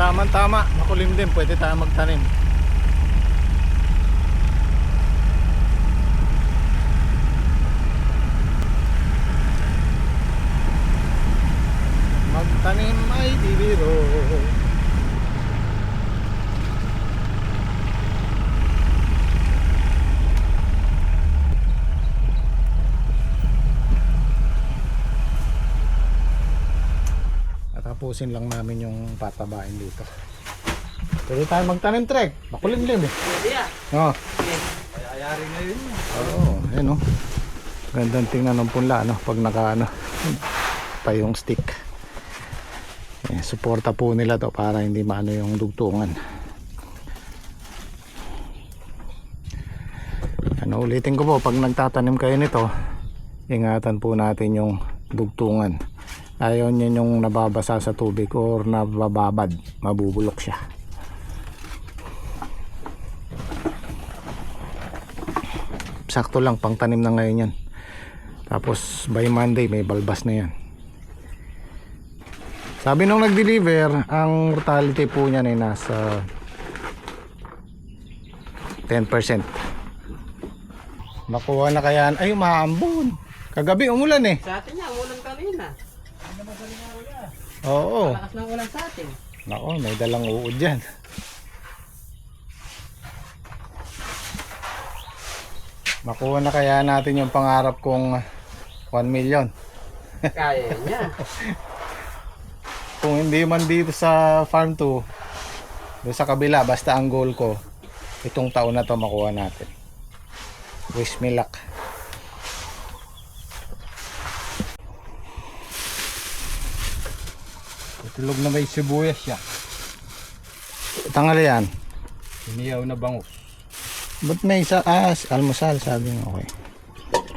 Tama-tama, makulim din, pwede tayo magtanim. Magtanim ay di biro. Tapusin lang namin yung patabain dito. Pwede tayo magtanim, Trek. Makulimlim eh. Pwede ah. Oo. Ay ayari ngayon. Oo, ayun o. Gandang tingnan ng punla, no? Pag naka, pa yung stick. Eh, suporta po nila to para hindi maano yung dugtungan. Ano, ulitin ko po, pag nagtatanim kayo nito, ingatan po natin yung dugtungan. Ayaw niya yung nababasa sa tubig or nabababad, mabubulok siya. Sakto lang, pang tanim na ngayon yan. Tapos by Monday may balbas na yan. Sabi nung nag-deliver, ang mortality po niyan ay nasa 10%. Makuha na kaya, ay umaambon. Kagabi umulan eh. Sa atin niya, umulan kanina. Oo. Malakas ng ulan sa atin. Nako, may dalang uod dyan. Makuha na kaya natin yung pangarap kong 1 million. Kaya niya. Kung hindi man dito sa farm 2, doon sa kabila, basta ang goal ko, itong taon na to makuha natin. Wish me luck. Tulog na may sibuyas siya. Tangali yan. Iniyaw na bangus. Ba't may isa? Almusal, sabi nga. Okay.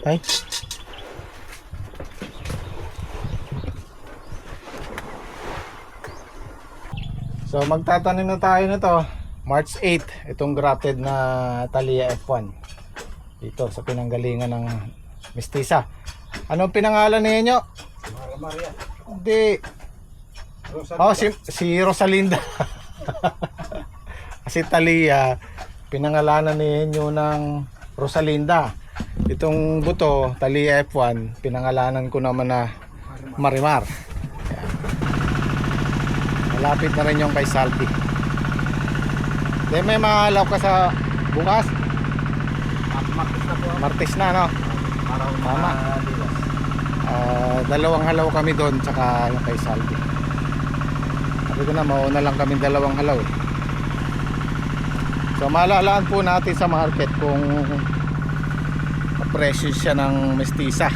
Ay. So magtatanim na tayo nito March 8. Itong grafted na Thalia F1 dito sa pinanggalingan ng Mestiza. Anong pinangalan ninyo? Maria. Hindi. Oh, si Rosalinda. Kasi Thalia, pinangalanan ninyo ng Rosalinda. Itong buto, Thalia F1, pinangalanan ko naman na Marimar. Ayan. Malapit na rin yung kay Salty. Then may mga halaw ka sa bukas? Martes na po. Martes na, no? Araw na Tama. diwas. Dalawang halaw kami doon, tsaka yung kay Salty. Sabi ko na, mauna lang kami dalawang halaw. So malalaan po natin sa market kung presyo siya ng Mestiza.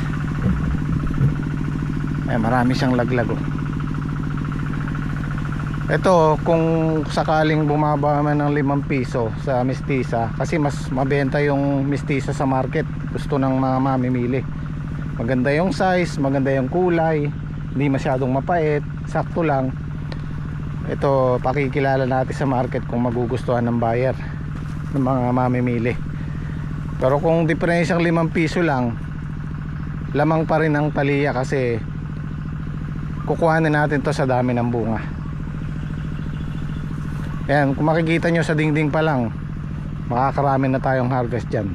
Ay, marami siyang laglag oh. Ito, kung sakaling bumaba man ng 5 piso sa Mestiza, kasi mas mabenta yung Mestiza sa market. Gusto ng mga mamimili. Maganda yung size, maganda yung kulay, hindi masyadong mapait, sakto lang. Ito, pakikilala natin sa market kung magugustuhan ng buyer, ng mga mamimili. Pero kung diferensyang 5 piso lang, lamang pa rin ang Thalia kasi kukuhanin natin to sa dami ng bunga. Ayan, kung makikita nyo sa dingding pa lang, makakarami na tayong harvest dyan.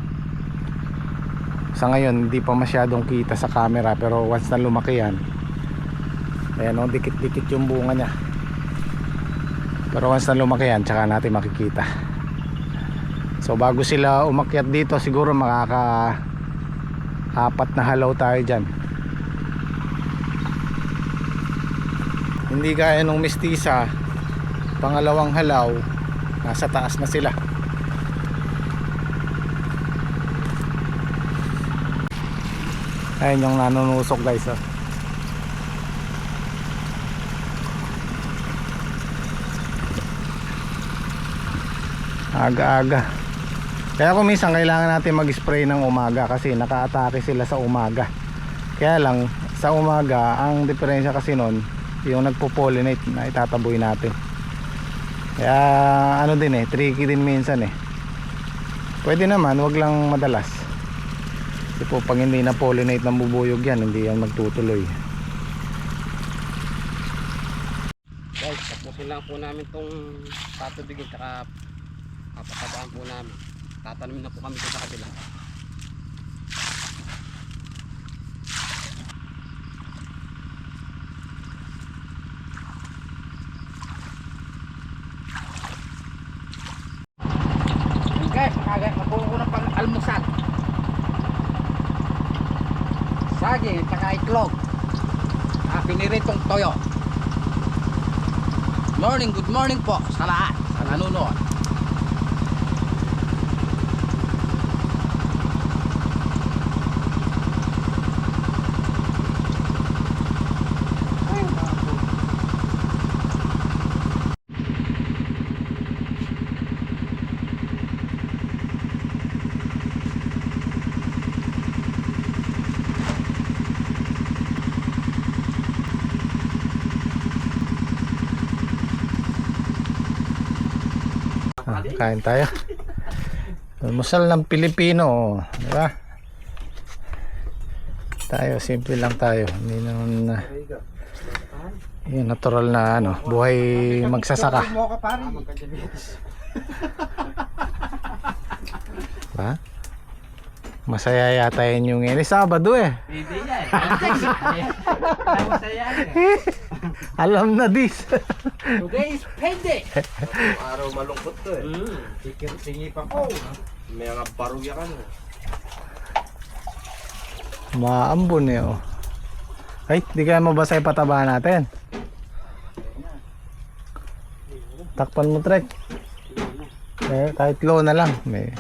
Sa ngayon, hindi pa masyadong kita sa camera, pero once na lumaki yan, ayan o, dikit-dikit yung bunga nya. Pero once na lumaki yan, tsaka natin makikita. So bago sila umakyat dito, siguro makaka 4 na halaw tayo dyan. Hindi gaya nung Mestiza, pangalawang halaw nasa taas na sila. Ayun yung nanunusok guys oh. Aga-aga. Kaya kung minsan kailangan natin mag-spray ng umaga kasi naka-atake sila sa umaga. Kaya lang sa umaga ang diferensya kasi nun yung nagpo-pollinate na itataboy natin. Kaya ano din tricky din minsan Pwede naman, wag lang madalas. Kasi po pag hindi na pollinate ng bubuyog yan, hindi yan magtutuloy. Guys, Tapusin lang po namin tong patubigin tsaka papatabaan po namin. Tatanamin na po kami sa kabila. Guys, nakakuha ko ng pang-almusal. Saging at saka itlog. Piniritong toyo. Good morning po sa lahat sa nanonood. Kain tayo. Almusal ng Pilipino, di ba? Tayo, simple lang tayo. Hindi naman yung natural na ano, buhay magsasaka. Ba? Masaya yata yun yung Sabado eh. Hindi yan. Masaya yan. Alam na this. Today is payday. Araw malungkot to eh. Singipan ko. May mga barugya ka na. Maambon eh oh. Ay, di kaya mabasa yung pataba natin. Takpan mo, Trek. Kahit low na lang. May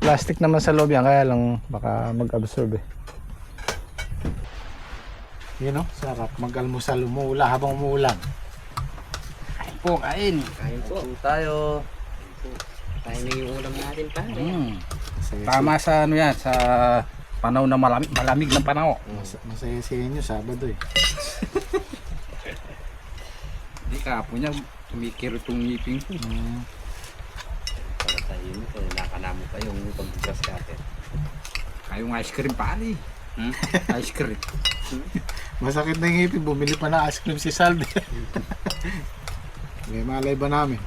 plastic naman sa loob yan, kaya lang baka mag-absorb eh. Yun oh, sarap mag-almusal umuula habang umuulan. Kain po, kain. Kain po tayo. Kain na yung ulam natin pare. Tama sa ano yan, sa panahon na malamig ng panahon. Masaya sa inyo, Sabado eh. Hindi ka po niya, tumikiro itong ngipin ko. Para tayo yun, kaya nakanamo pa yung pagbugas natin. Kayong ice cream pali. Ice cream. Masakit na yung ngipin, bumili pa na ice cream si Salde. May malay ba namin?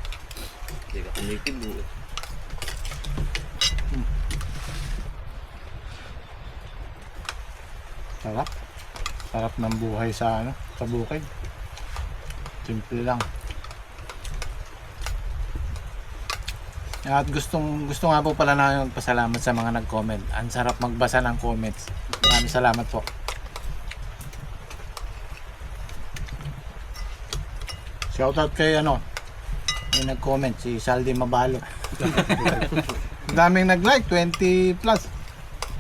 Hindi ka kumikib mo. Sarap. Sarap ng buhay sa ano, sa bukid. Simple lang. At gusto nga po pala na magpasalamat sa mga nag-comment. Ang sarap magbasa ng comments. Maraming salamat po. Shoutout kay ano, may nag-comment si Saldi Mabalo. Ang daming nag-like, 20 plus.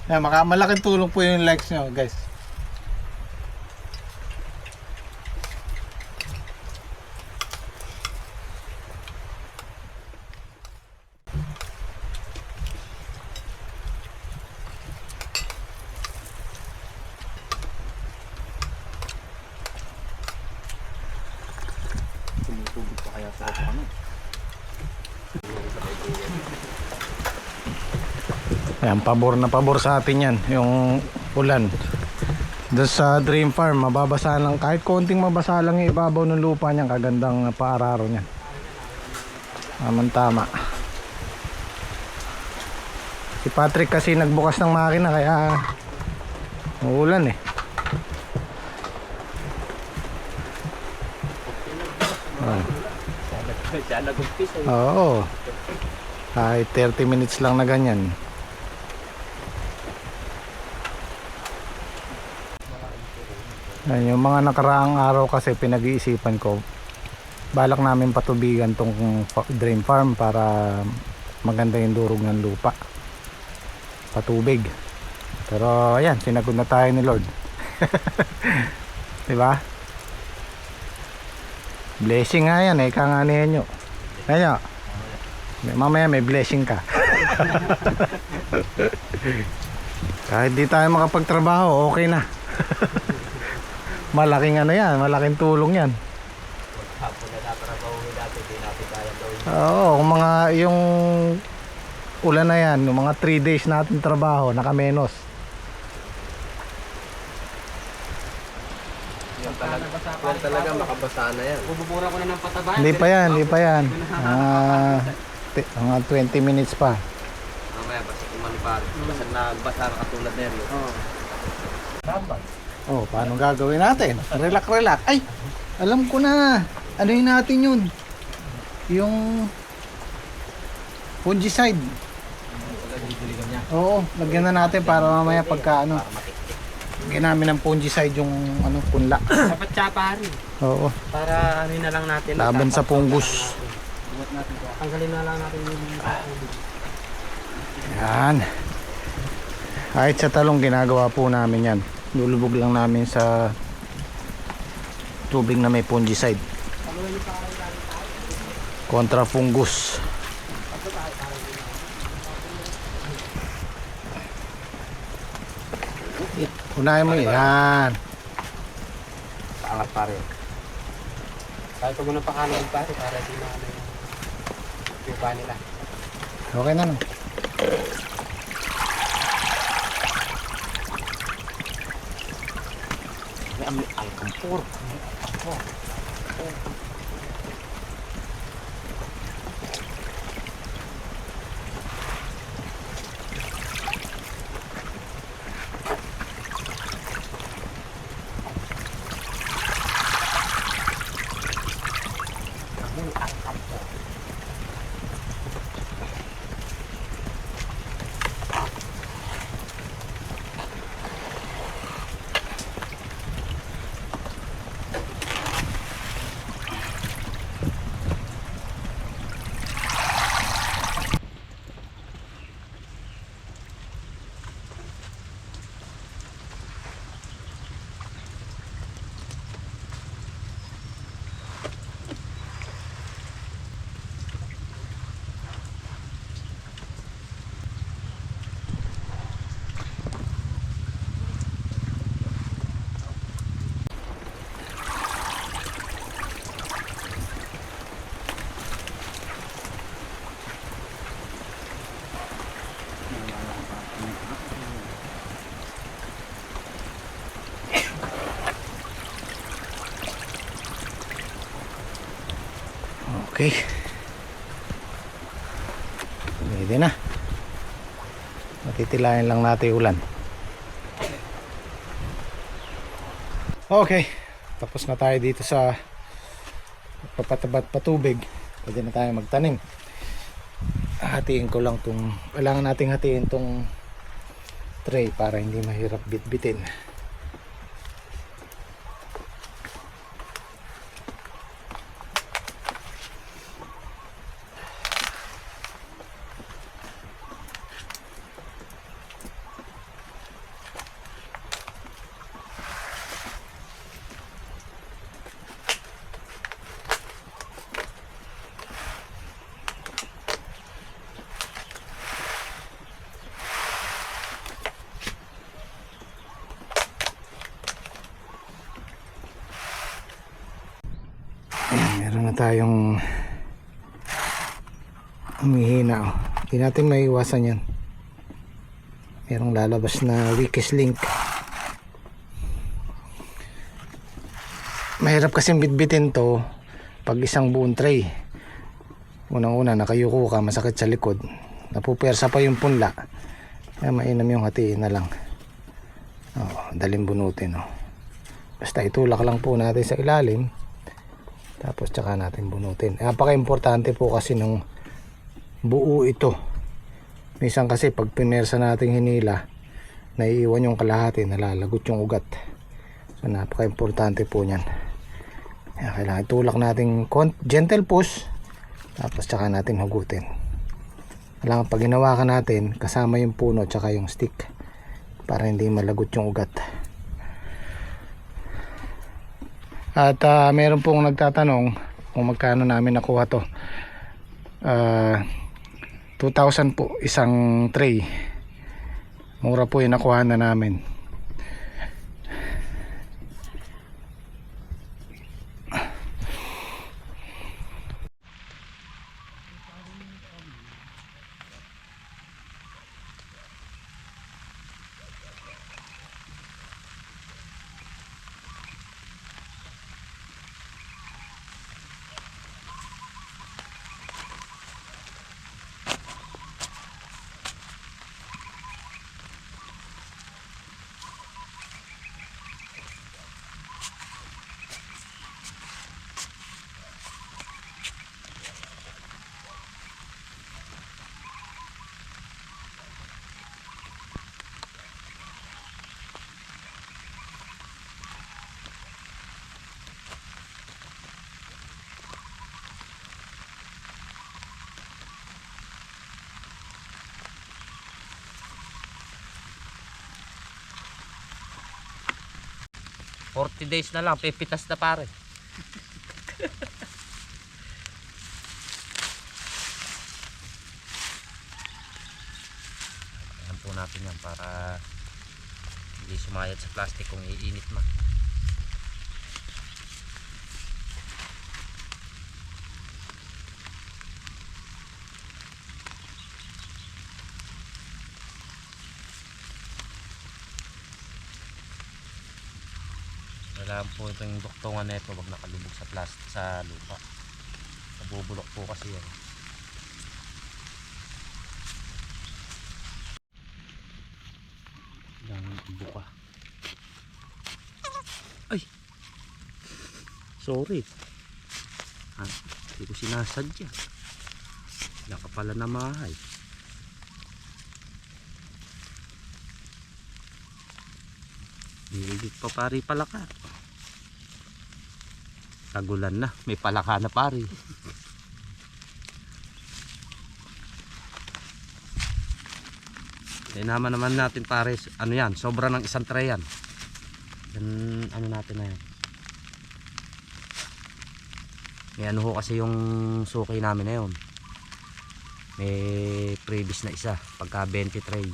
Yan, malaking tulong po yung likes nyo, guys. Tumutubig pa kaya sa ano. Ayan, pabor na pabor sa atin yan, yung ulan. Doon sa Dream Farm, mababasa lang, kahit konting mabasa lang yung ibabaw ng lupa niyan, kagandang paararo niyan. Tama. Si Patrick kasi nagbukas ng makina kaya uulan eh. Siya nag-umpisa. Oo. Kahit 30 minutes lang na ganyan. Ayan, yung mga nakaraang araw kasi pinag-iisipan ko, balak namin patubigan tong Dream Farm para maganda yung durog ng lupa, patubig. Pero ayan, sinagot na tayo ni Lord. Diba? Blessing nga yan eh, kanganihan nyo. Ayan, mamaya may blessing ka. Kahit di tayo makapagtrabaho, okay na. Malaking ano yan, malaking tulong yan. Hapon na natrabaho dati, di natin kaya gawin. Oo, kung mga yung ulan na yan, yung mga 3 days natin trabaho, nakamenos. Yan talaga makabasa na yan. Bububura ko na ng pataba. Hindi pa yan, hindi pa yan. Mga 20 minutes pa. Mamaya, basta kumalipari. Basta nagbasa na katulad na yan. Oh, paano gagawin natin? Relax, relax. Ay, alam ko na. Anuhin natin yun. Yung fungicide. Oo, lagyan na natin para mamaya pagka ano. Lagyan namin ng fungicide yung ano, punla. Dapat tsapa rin. Oo, Para ano na lang natin. laban sa fungus. Tanggalin na lang natin yung Yan. Kahit sa talong ginagawa po namin yan. Lulubog lang namin sa tubig na may fungicide. Kontra fungus. Unahin mo yan. Angat pare. Kahit pag muna pakanin pare para di na ano yung iba nila. Okay na no. May alkampor. Okay. Pwede na. Matitilayan lang natin ulan. Okay. Tapos na tayo dito sa papatabat patubig. Pwede na tayo magtanim. Hatiin ko lang tong, kailangan nating hatiin tong tray para hindi mahirap bitbitin. Meron na tayong humihina oh. Hindi natin maiiwasan yan. Merong lalabas na weakest link. Mahirap kasing bitbitin to pag isang buong tray. Unang-una nakayuko ka, masakit sa likod, napupersa pa yung punla. Kaya mainam yung hatiin na lang. Daling bunutin oh. Basta itulak lang po natin sa ilalim. Tapos tsaka natin bunutin. Napaka-importante po kasi ng buo ito. Minsan kasi pag pinersa natin hinila, naiiwan yung kalahati, nalalagot yung ugat. So napaka-importante po niyan. Kailangan itulak natin gentle push. Tapos tsaka natin hugutin. Kailangan pag hinawakan natin, kasama yung puno tsaka yung stick. Para hindi malagot yung ugat. At meron pong nagtatanong kung magkano namin nakuha to. 2,000 po isang tray. Mura po yung nakuha na namin. 40 days na lang, pipitas na pare. Ayan po natin yan para hindi sumayad sa plastic kung iinit ma. Kailangan po itong duktungan na ito wag nakalubog sa plastic sa lupa. Nabubulok po kasi yan. Daming buka. Ay! Sorry. Hindi ko sinasadya. Wala ka pala na mahay. Higit pa pari palaka. Tagulan na, may palaka na pari. Naman natin pare, ano yan, sobra ng isang tray yan. Yan, ano natin na yan. May ano ho kasi yung suki namin na yun. May previous na isa, pagka 20 tray.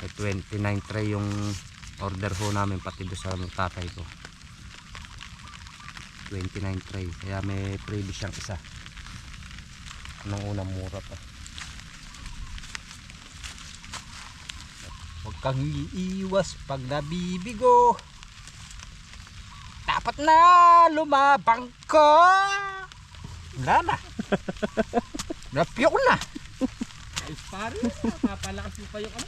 May 29 tray yung order ho namin pati doon sa tatay ko. 29 tray, kaya may previous siyang isa. Nung unang mura pa. Huwag kang iiwas pag nabibigo. Dapat na lumabang ka. Wala na. Napiyok na. Ay pare, papalakas mo pa yung ano.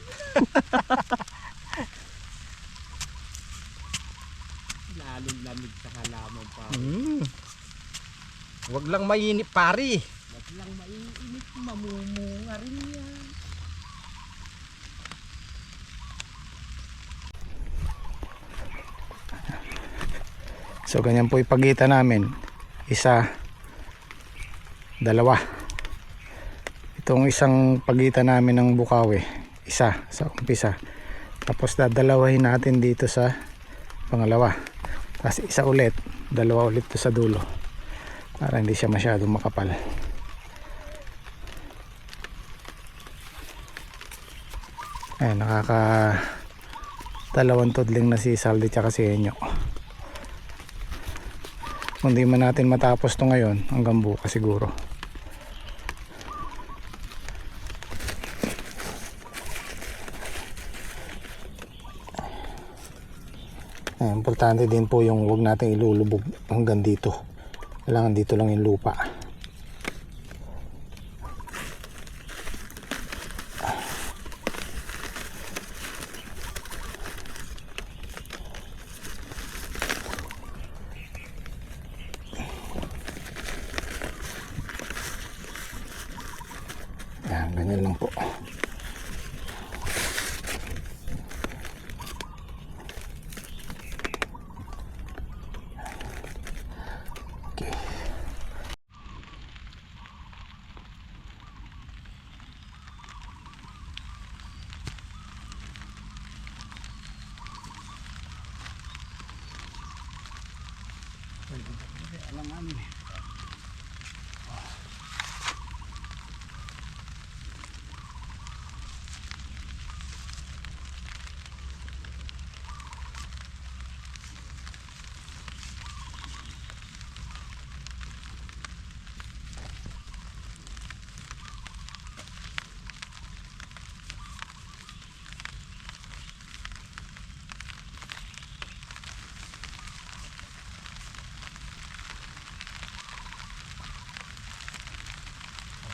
Lalong lamig sa halaman pa. Huwag lang mainit pare. Huwag lang mainit, mamumunga rin yan. So ganyan po ipagita namin. Isa, dalawa. Itong isang pagitan namin ng Bukawi, isa sa umpisa. Tapos dadalawahin natin dito sa pangalawa. Tapos isa ulit, dalawa ulit to sa dulo. Para hindi siya masyadong makapal. Ayan, nakaka dalawang tudling na si Saldi tsaka si Enyo. Kung di man natin matapos to ngayon, hanggang bukas siguro. Importante din po yung huwag natin ilulubog hanggang dito. Kailangan dito lang yung lupa. Yan, ganyan lang po.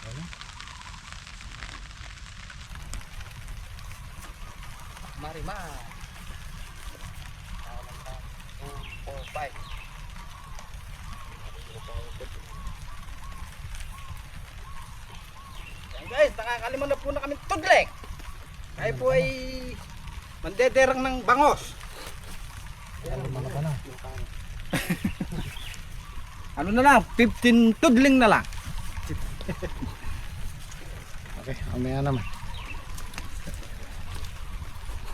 Okay. Marima. 2, 4, 5. Yan guys, nakakalimon na po na kami tudlek. Kaya po ay mandederang ng bangos. Ano na lang, 15 tudling na lang. Okay, mamaya naman.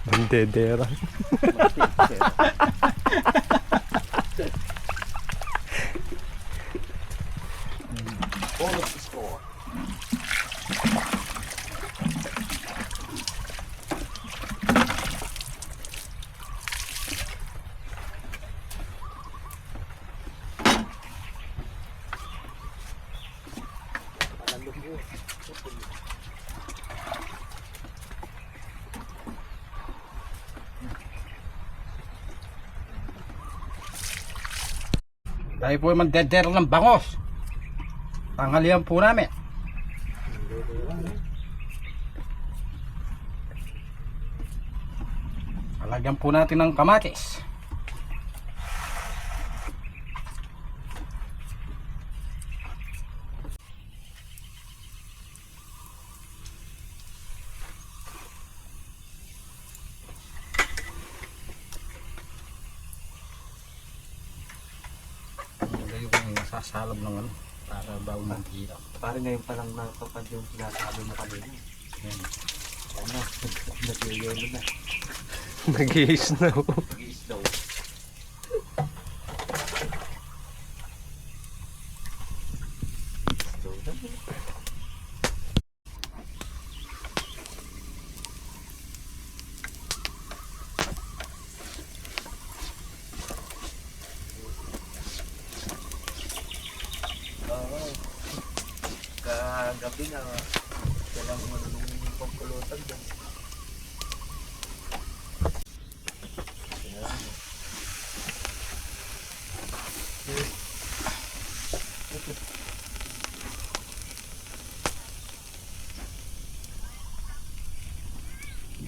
Bandedera. All of the score. Tayo po ay magdeder ng bangos. Tanghalian po namin. Lagyan po natin ng kamatis. Yung nasasalab ng ano para daw ng hila. Parang ngayon pa lang natupad yung sinasabi mo kanina. Yan. Ano? Nag-yelo na. Nag-i-snow. Nag-i-slow. Slow na. Kagabi na kailangan mo nung pagpulutan dyan.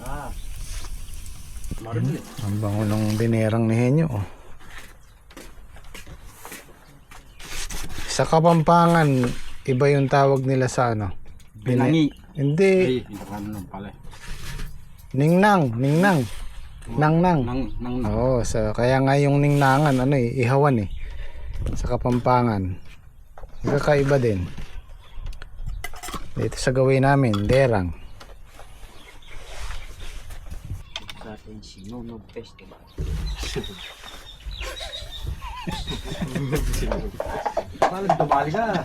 Ah, marunong. Ang bango ng dinerang ni Henyo. Oh. Sa Kapampangan, iba yung tawag nila sa ano? Binangi. Hindi. Ay, ano pala. Ningnang. Nangnang. Nang Oo, kaya nga yung ningnangan, ano eh, ihawan eh. Sa Kapampangan. Kakaiba din. Dito sa gawin namin, derang. Sa atin Sinunog Festival. Parang dumali ka.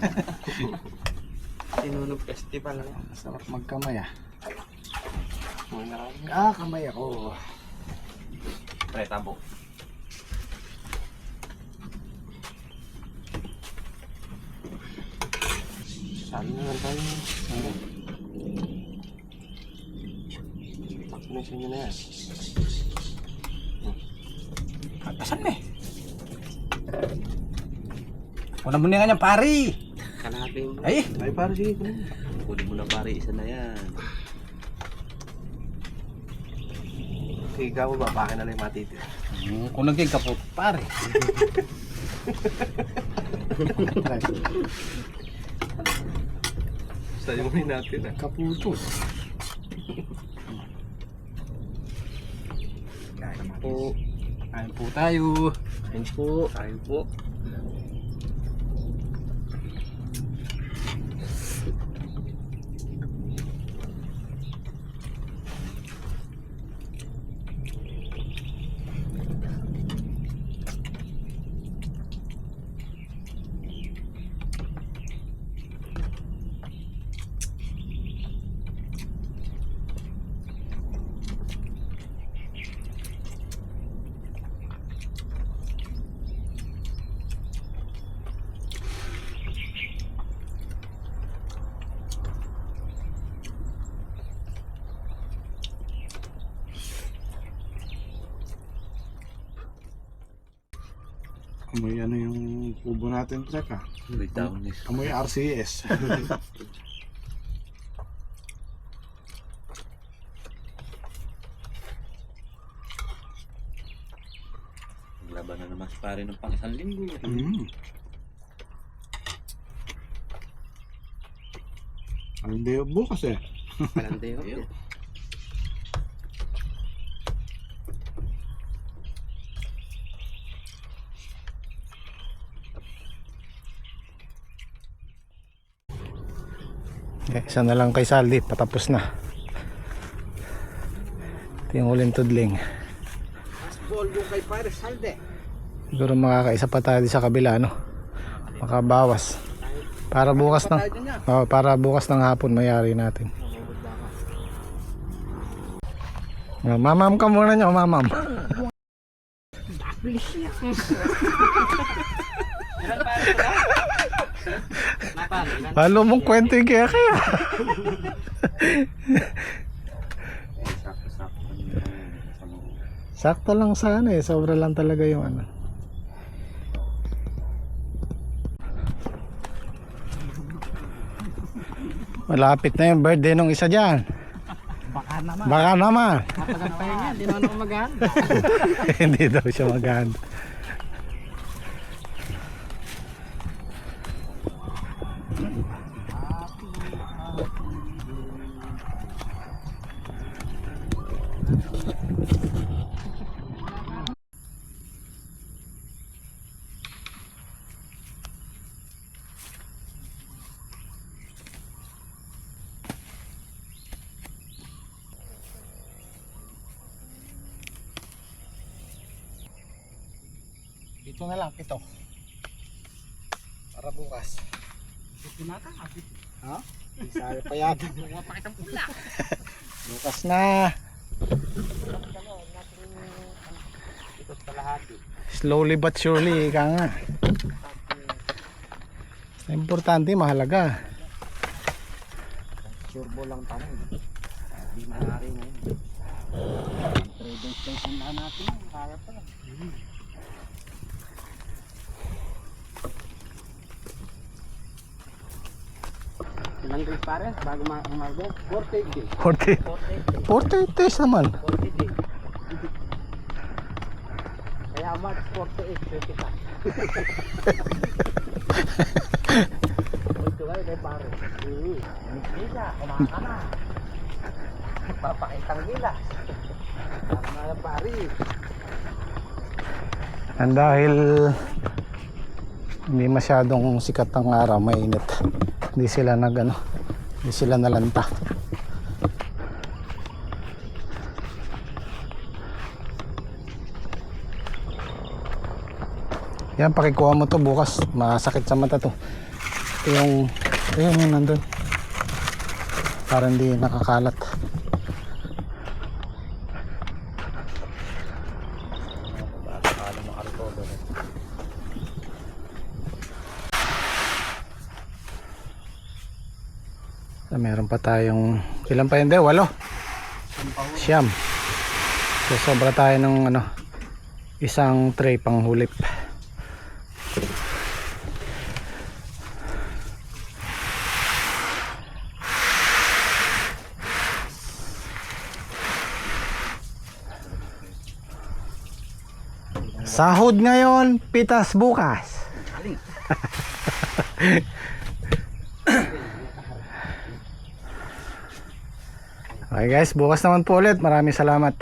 Sinunog Festival. Sarap magkamay ah. Kamay ako. Pre, tabo. Sali na lang tayo. Pakinusin nyo na yan. Asan na eh? Una mo na nga niyang pari. Kalahati mo. Ay, Ay, pare, sige. Kunin mo na pare, isa na yan. Ikaw ba? Baka na lang yung matitira. kung naging kapot pare. Sayumin natin ah. Kaputos. Kain po. Kain po tayo. Kain po. Kain po. Amoy ano yung kubo natin, Trek ah. Bitaw ni. Amoy RCS. Laban na naman si pare ng pang isang linggo. Ang day of bukas eh. Kalandeo. Isa na lang kay Saldi, patapos na. Ito yung huling tudling. Ball yung kay Paris Halde. Siguro makakaisa pa tayo sa kabila, no? Makabawas. Para bukas ng para bukas ng hapon mayari natin. Mamam ka muna niyo, mamam. Halo mong kwento yung kaya. Sakto lang sana eh, sobra lang talaga yung ano. Malapit na yung birthday nung isa dyan. Baka naman. Baka naman. Matagal pa yun yan. Di naman ako maghahanda. Hindi daw siya maghahanda. Dito na lang, pito. Para bukas. Ito na ka. Ha? Isaya pa yata. Huwag pa kitang pula. Bukas na. Ito kalahati. Slowly but surely, ika nga. Importante, mahalaga. Turbo lang tayo. Hindi maaari ngayon. 3 days lang sanda natin. Kaya pa lang. Ilang days pare? Bago umago? 48 days. 48 days naman. 40 days. Kaya March 48, 25. Ito kayo kay pare. Bisa, kumakan ka na. Papakitang gilas. Tama na pare. And dahil hindi masyadong sikat ang araw, mainit. Hindi sila hindi sila nalanta. Yan, pakikuha mo to bukas. Masakit sa mata to. Ito yung nandun. Para hindi nakakalat. Meron pa tayong ilan pa yun? 8 siyam. So sobra tayo ng isang tray pang hulip. Sahod ngayon, pitas bukas. Okay guys, bukas naman po ulit. Maraming salamat.